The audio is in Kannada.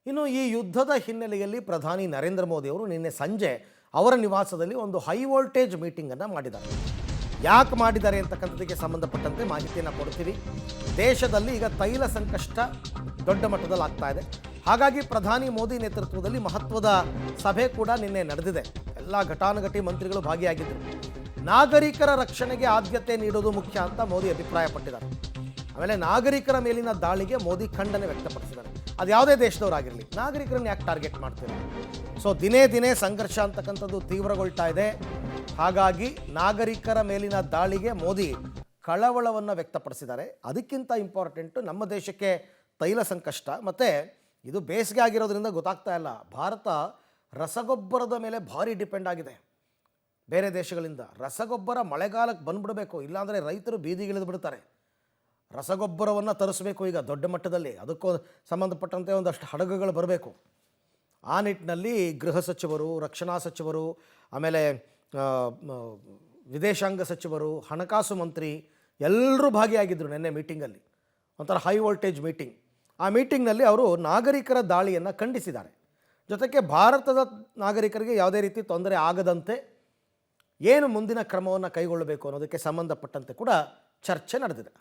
ಇನ್ನು ಈ ಯುದ್ಧದ ಹಿನ್ನೆಲೆಯಲ್ಲಿ ಪ್ರಧಾನಿ ನರೇಂದ್ರ ಮೋದಿ ಅವರು ನಿನ್ನೆ ಸಂಜೆ ಅವರ ನಿವಾಸದಲ್ಲಿ ಒಂದು ಹೈ ವೋಲ್ಟೇಜ್ ಮೀಟಿಂಗನ್ನು ಮಾಡಿದ್ದಾರೆ. ಯಾಕೆ ಮಾಡಿದ್ದಾರೆ ಅಂತಕ್ಕಂಥದ್ದಕ್ಕೆ ಸಂಬಂಧಪಟ್ಟಂತೆ ಮಾಹಿತಿಯನ್ನು ಕೊಡ್ತೀವಿ. ದೇಶದಲ್ಲಿ ಈಗ ತೈಲ ಸಂಕಷ್ಟ ದೊಡ್ಡ ಮಟ್ಟದಲ್ಲಿ ಆಗ್ತಾ ಇದೆ. ಹಾಗಾಗಿ ಪ್ರಧಾನಿ ಮೋದಿ ನೇತೃತ್ವದಲ್ಲಿ ಮಹತ್ವದ ಸಭೆ ಕೂಡ ನಿನ್ನೆ ನಡೆದಿದೆ. ಎಲ್ಲ ಘಟಾನುಘಟಿ ಮಂತ್ರಿಗಳು ಭಾಗಿಯಾಗಿದ್ದರು. ನಾಗರಿಕರ ರಕ್ಷಣೆಗೆ ಆದ್ಯತೆ ನೀಡೋದು ಮುಖ್ಯ ಅಂತ ಮೋದಿ ಅಭಿಪ್ರಾಯಪಟ್ಟಿದ್ದಾರೆ. ಆಮೇಲೆ ನಾಗರಿಕರ ಮೇಲಿನ ದಾಳಿಗೆ ಮೋದಿ ಖಂಡನೆ ವ್ಯಕ್ತಪಡಿಸಿದ್ದಾರೆ. ಅದು ಯಾವುದೇ ದೇಶದವರಾಗಿರಲಿ, ನಾಗರಿಕರನ್ನು ಯಾಕೆ ಟಾರ್ಗೆಟ್ ಮಾಡ್ತಾರೆ? ಸೊ ದಿನೇ ದಿನೇ ಸಂಘರ್ಷ ಅಂತಕ್ಕಂಥದ್ದು ತೀವ್ರಗೊಳ್ತಾ ಇದೆ. ಹಾಗಾಗಿ ನಾಗರಿಕರ ಮೇಲಿನ ದಾಳಿಗೆ ಮೋದಿ ಕಳವಳವನ್ನು ವ್ಯಕ್ತಪಡಿಸಿದ್ದಾರೆ. ಅದಕ್ಕಿಂತ ಇಂಪಾರ್ಟೆಂಟು ನಮ್ಮ ದೇಶಕ್ಕೆ ತೈಲ ಸಂಕಷ್ಟ, ಮತ್ತು ಇದು ಬೇಸಿಗೆ ಆಗಿರೋದ್ರಿಂದ ಗೊತ್ತಾಗ್ತಾ ಇಲ್ಲ, ಭಾರತ ರಸಗೊಬ್ಬರದ ಮೇಲೆ ಭಾರಿ ಡಿಪೆಂಡ್ ಆಗಿದೆ ಬೇರೆ ದೇಶಗಳಿಂದ. ರಸಗೊಬ್ಬರ ಮಳೆಗಾಲಕ್ಕೆ ಬಂದ್ಬಿಡಬೇಕು, ಇಲ್ಲಾಂದರೆ ರೈತರು ಬೀದಿಗಿಳಿದು ಬಿಡ್ತಾರೆ. ರಸಗೊಬ್ಬರವನ್ನು ತರಿಸಬೇಕು ಈಗ ದೊಡ್ಡ ಮಟ್ಟದಲ್ಲಿ. ಅದಕ್ಕೂ ಸಂಬಂಧಪಟ್ಟಂತೆ ಒಂದಷ್ಟು ಹಡಗುಗಳು ಬರಬೇಕು. ಆ ನಿಟ್ಟಿನಲ್ಲಿ ಗೃಹ ಸಚಿವರು, ರಕ್ಷಣಾ ಸಚಿವರು, ಆಮೇಲೆ ವಿದೇಶಾಂಗ ಸಚಿವರು, ಹಣಕಾಸು ಮಂತ್ರಿ ಎಲ್ಲರೂ ಭಾಗಿಯಾಗಿದ್ದರು ನಿನ್ನೆ ಮೀಟಿಂಗಲ್ಲಿ. ಒಂಥರ ಹೈ ವೋಲ್ಟೇಜ್ ಮೀಟಿಂಗ್. ಆ ಮೀಟಿಂಗ್ನಲ್ಲಿ ಅವರು ನಾಗರಿಕರ ದಾಳಿಯನ್ನು ಖಂಡಿಸಿದ್ದಾರೆ. ಜೊತೆಗೆ ಭಾರತದ ನಾಗರಿಕರಿಗೆ ಯಾವುದೇ ರೀತಿ ತೊಂದರೆ ಆಗದಂತೆ ಏನು ಮುಂದಿನ ಕ್ರಮವನ್ನು ಕೈಗೊಳ್ಳಬೇಕು ಅನ್ನೋದಕ್ಕೆ ಸಂಬಂಧಪಟ್ಟಂತೆ ಕೂಡ ಚರ್ಚೆ ನಡೆದಿದೆ.